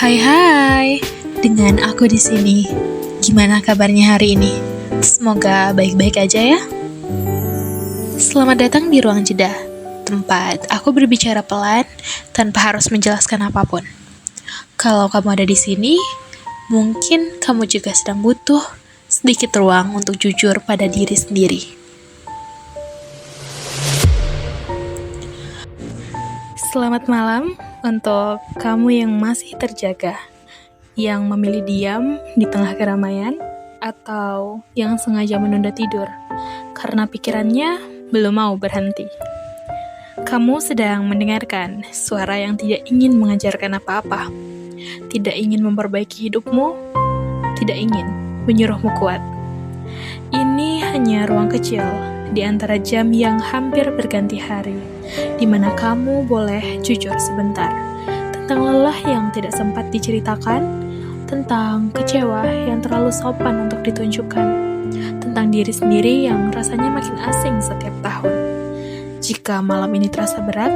Hai hai, dengan aku di sini. Gimana kabarnya hari ini? Semoga baik-baik aja ya. Selamat datang di ruang jeda, tempat aku berbicara pelan tanpa harus menjelaskan apapun. Kalau kamu ada di sini, mungkin kamu juga sedang butuh sedikit ruang untuk jujur pada diri sendiri. Selamat malam untuk kamu yang masih terjaga, yang memilih diam di tengah keramaian, atau yang sengaja menunda tidur karena pikirannya belum mau berhenti. Kamu sedang mendengarkan suara yang tidak ingin mengajarkan apa-apa, tidak ingin memperbaiki hidupmu, tidak ingin menyuruhmu kuat. Ini hanya ruang kecil di antara jam yang hampir berganti hari, di mana kamu boleh jujur sebentar tentang lelah yang tidak sempat diceritakan, tentang kecewa yang terlalu sopan untuk ditunjukkan, tentang diri sendiri yang rasanya makin asing setiap tahun. Jika malam ini terasa berat,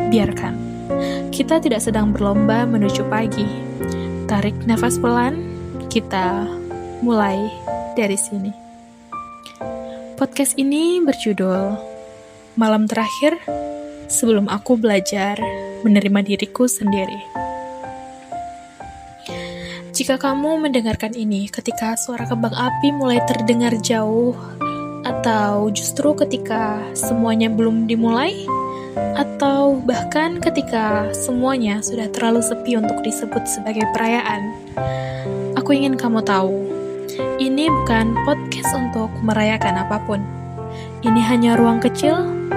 biarkan. Kita tidak sedang berlomba menuju pagi. Tarik nafas pelan, kita mulai dari sini. Podcast ini berjudul Malam Terakhir Sebelum Aku Belajar Menerima Diriku Sendiri. Jika kamu mendengarkan ini ketika suara kembang api mulai terdengar jauh, atau justru ketika semuanya belum dimulai, atau bahkan ketika semuanya sudah terlalu sepi untuk disebut sebagai perayaan, aku ingin kamu tahu, ini bukan podcast untuk merayakan apapun. Ini hanya ruang kecil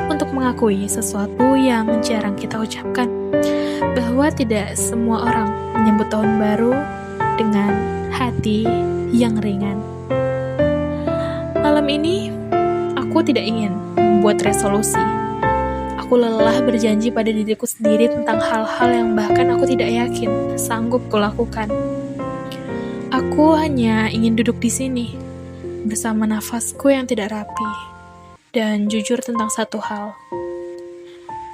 untuk mengakui sesuatu yang jarang kita ucapkan, bahwa tidak semua orang menyambut tahun baru dengan hati yang ringan. Malam ini, aku tidak ingin membuat resolusi. Aku lelah berjanji pada diriku sendiri tentang hal-hal yang bahkan aku tidak yakin sanggup kulakukan. Aku hanya ingin duduk di sini, bersama nafasku yang tidak rapi, dan jujur tentang satu hal.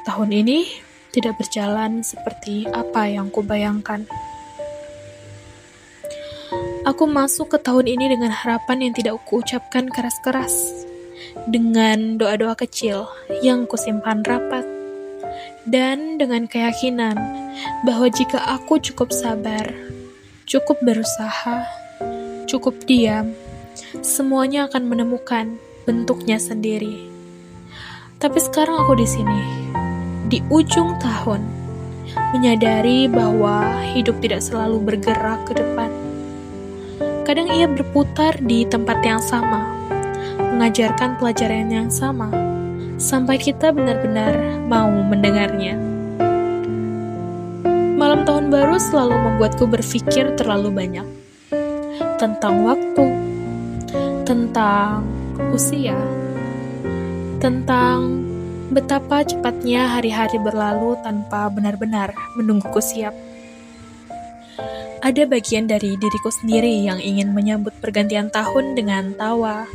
Tahun ini tidak berjalan seperti apa yang kubayangkan. Aku masuk ke tahun ini dengan harapan yang tidak kuucapkan keras-keras, dengan doa-doa kecil yang kusimpan rapat, dan dengan keyakinan bahwa jika aku cukup sabar, cukup berusaha, cukup diam, semuanya akan menemukan bentuknya sendiri. Tapi sekarang aku di sini, di ujung tahun, menyadari bahwa hidup tidak selalu bergerak ke depan. Kadang ia berputar di tempat yang sama, mengajarkan pelajaran yang sama, sampai kita benar-benar mau mendengarnya. Malam tahun baru selalu membuatku berpikir terlalu banyak tentang waktu, tentang usia, tentang betapa cepatnya hari-hari berlalu tanpa benar-benar menungguku siap. Ada bagian dari diriku sendiri yang ingin menyambut pergantian tahun dengan tawa,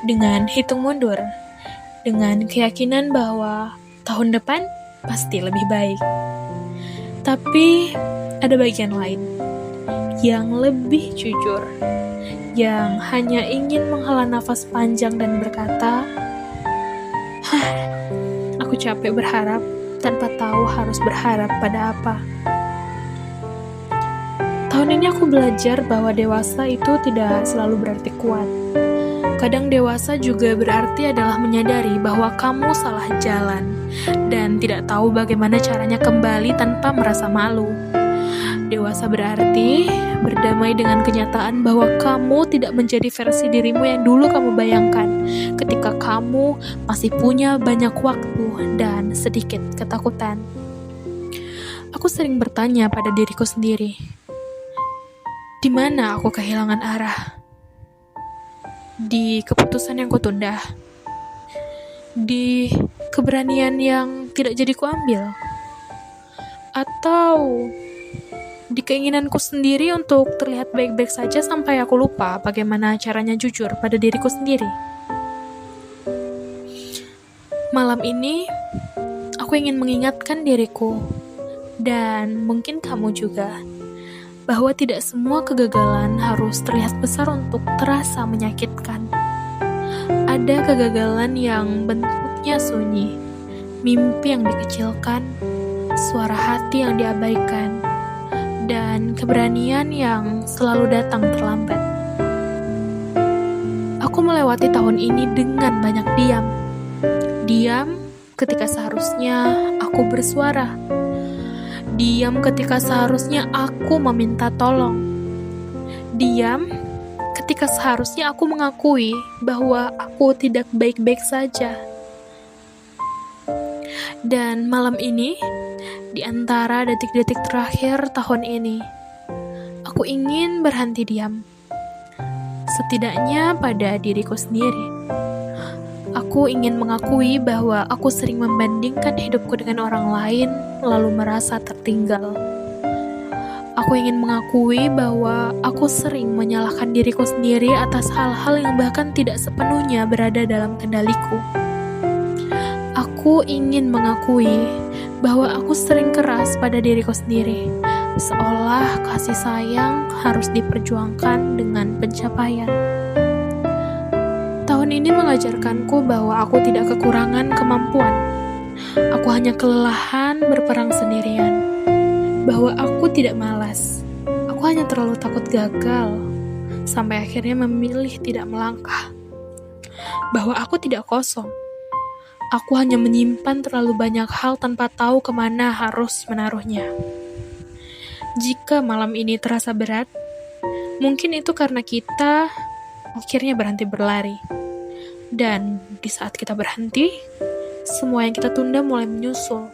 dengan hitung mundur, dengan keyakinan bahwa tahun depan pasti lebih baik. Tapi ada bagian lain yang lebih jujur, yang hanya ingin menghela nafas panjang dan berkata, aku capek berharap tanpa tahu harus berharap pada apa. Tahun ini aku belajar bahwa dewasa itu tidak selalu berarti kuat. Kadang dewasa juga berarti adalah menyadari bahwa kamu salah jalan dan tidak tahu bagaimana caranya kembali tanpa merasa malu. Dewasa berarti berdamai dengan kenyataan bahwa kamu tidak menjadi versi dirimu yang dulu kamu bayangkan ketika kamu masih punya banyak waktu dan sedikit ketakutan. Aku sering bertanya pada diriku sendiri, di mana aku kehilangan arah? Di keputusan yang kutunda, di keberanian yang tidak jadi kuambil, atau di keinginanku sendiri untuk terlihat baik-baik saja sampai aku lupa bagaimana caranya jujur pada diriku sendiri. Malam ini, aku ingin mengingatkan diriku, dan mungkin kamu juga, bahwa tidak semua kegagalan harus terlihat besar untuk terasa menyakitkan. Ada kegagalan yang bentuknya sunyi, mimpi yang dikecilkan, suara hati yang diabaikan, dan keberanian yang selalu datang terlambat. Aku melewati tahun ini dengan banyak diam. Diam ketika seharusnya aku bersuara. Diam ketika seharusnya aku meminta tolong. Diam ketika seharusnya aku mengakui bahwa aku tidak baik-baik saja. Dan malam ini, di antara detik-detik terakhir tahun ini, aku ingin berhenti diam. Setidaknya pada diriku sendiri. Aku ingin mengakui bahwa aku sering membandingkan hidupku dengan orang lain, lalu merasa tertinggal. Aku ingin mengakui bahwa aku sering menyalahkan diriku sendiri atas hal-hal yang bahkan tidak sepenuhnya berada dalam kendaliku. Aku ingin mengakui bahwa aku sering keras pada diriku sendiri, seolah kasih sayang harus diperjuangkan dengan pencapaian. Tahun ini mengajarkanku bahwa aku tidak kekurangan kemampuan. Aku hanya kelelahan berperang sendirian. Bahwa aku tidak malas. Aku hanya terlalu takut gagal, sampai akhirnya memilih tidak melangkah. Bahwa aku tidak kosong. Aku hanya menyimpan terlalu banyak hal tanpa tahu kemana harus menaruhnya. Jika malam ini terasa berat, mungkin itu karena kita akhirnya berhenti berlari. Dan di saat kita berhenti, semua yang kita tunda mulai menyusul.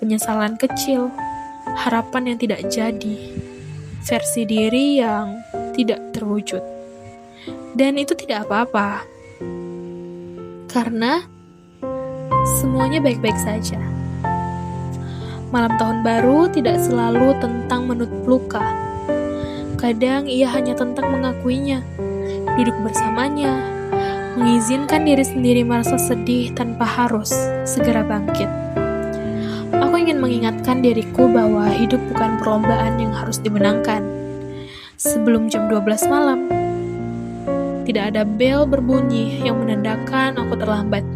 Penyesalan kecil, harapan yang tidak jadi, versi diri yang tidak terwujud. Dan itu tidak apa-apa. Karena semuanya baik-baik saja. Malam tahun baru tidak selalu tentang menutup luka. Kadang ia hanya tentang mengakuinya, duduk bersamanya, mengizinkan diri sendiri merasa sedih tanpa harus segera bangkit. Aku ingin mengingatkan diriku bahwa hidup bukan perlombaan yang harus dimenangkan. Sebelum jam 12 malam, tidak ada bel berbunyi yang menandakan aku terlambat.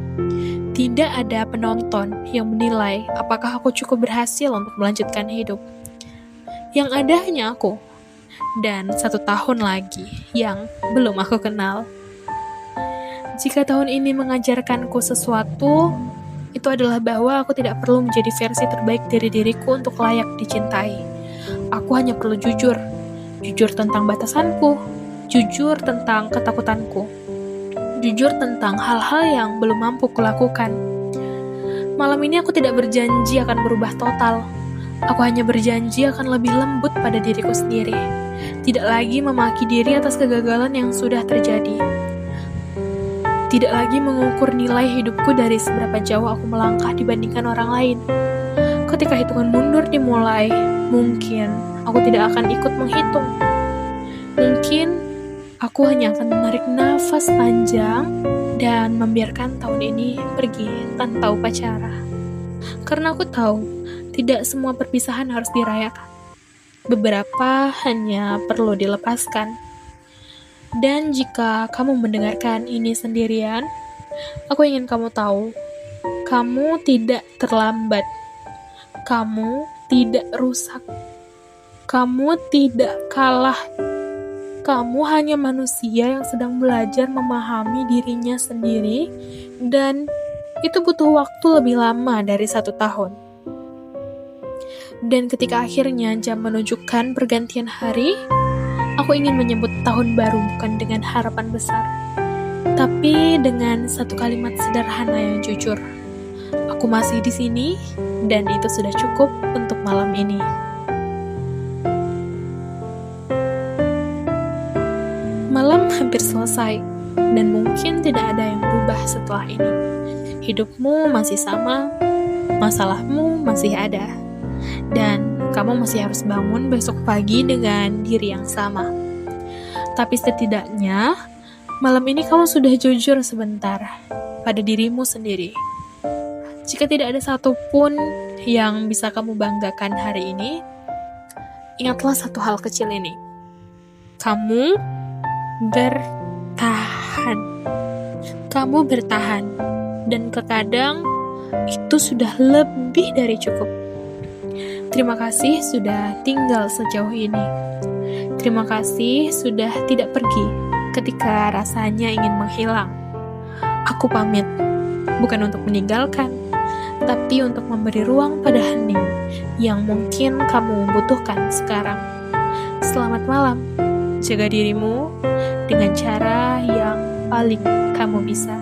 Tidak ada penonton yang menilai apakah aku cukup berhasil untuk melanjutkan hidup. Yang ada hanya aku, dan 1 tahun lagi yang belum aku kenal. Jika tahun ini mengajarkanku sesuatu, itu adalah bahwa aku tidak perlu menjadi versi terbaik dari diriku untuk layak dicintai. Aku hanya perlu jujur. Jujur tentang batasanku, jujur tentang ketakutanku, jujur tentang hal-hal yang belum mampu kulakukan. Malam ini aku tidak berjanji akan berubah total. Aku hanya berjanji akan lebih lembut pada diriku sendiri. Tidak lagi memaki diri atas kegagalan yang sudah terjadi. Tidak lagi mengukur nilai hidupku dari seberapa jauh aku melangkah dibandingkan orang lain. Ketika hitungan mundur dimulai, mungkin aku tidak akan ikut menghitung. Mungkin aku hanya akan menarik nafas panjang dan membiarkan tahun ini pergi tanpa upacara. Karena aku tahu, tidak semua perpisahan harus dirayakan. Beberapa hanya perlu dilepaskan. Dan jika kamu mendengarkan ini sendirian, aku ingin kamu tahu, kamu tidak terlambat. Kamu tidak rusak. Kamu tidak kalah. Kamu hanya manusia yang sedang belajar memahami dirinya sendiri, dan itu butuh waktu lebih lama dari 1 tahun. Dan ketika akhirnya jam menunjukkan pergantian hari, aku ingin menyebut tahun baru bukan dengan harapan besar, tapi dengan satu kalimat sederhana yang jujur. Aku masih di sini, dan itu sudah cukup untuk malam ini. Malam hampir selesai, dan mungkin tidak ada yang berubah setelah ini. Hidupmu masih sama, masalahmu masih ada, dan kamu masih harus bangun besok pagi dengan diri yang sama. Tapi setidaknya, malam ini kamu sudah jujur sebentar pada dirimu sendiri. Jika tidak ada satupun yang bisa kamu banggakan hari ini, Ingatlah satu hal kecil ini. Kamu bertahan. Kamu bertahan. Dan terkadang itu sudah lebih dari cukup. Terima kasih sudah tinggal sejauh ini. Terima kasih sudah tidak pergi ketika rasanya ingin menghilang. Aku pamit, bukan untuk meninggalkan, tapi untuk memberi ruang pada hening yang mungkin kamu butuhkan sekarang. Selamat malam, jaga dirimu dengan cara yang paling kamu bisa.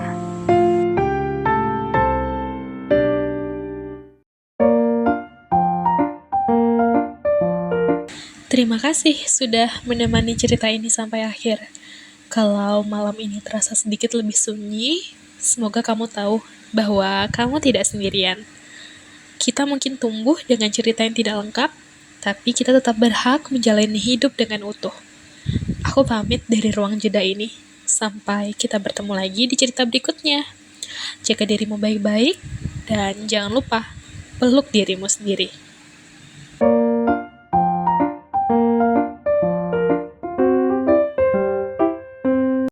Terima kasih sudah menemani cerita ini sampai akhir. Kalau malam ini terasa sedikit lebih sunyi, semoga kamu tahu bahwa kamu tidak sendirian. Kita mungkin tumbuh dengan cerita yang tidak lengkap, tapi kita tetap berhak menjalani hidup dengan utuh. Aku pamit dari ruang jeda ini. Sampai kita bertemu lagi di cerita berikutnya. Jaga dirimu baik-baik, dan jangan lupa peluk dirimu sendiri.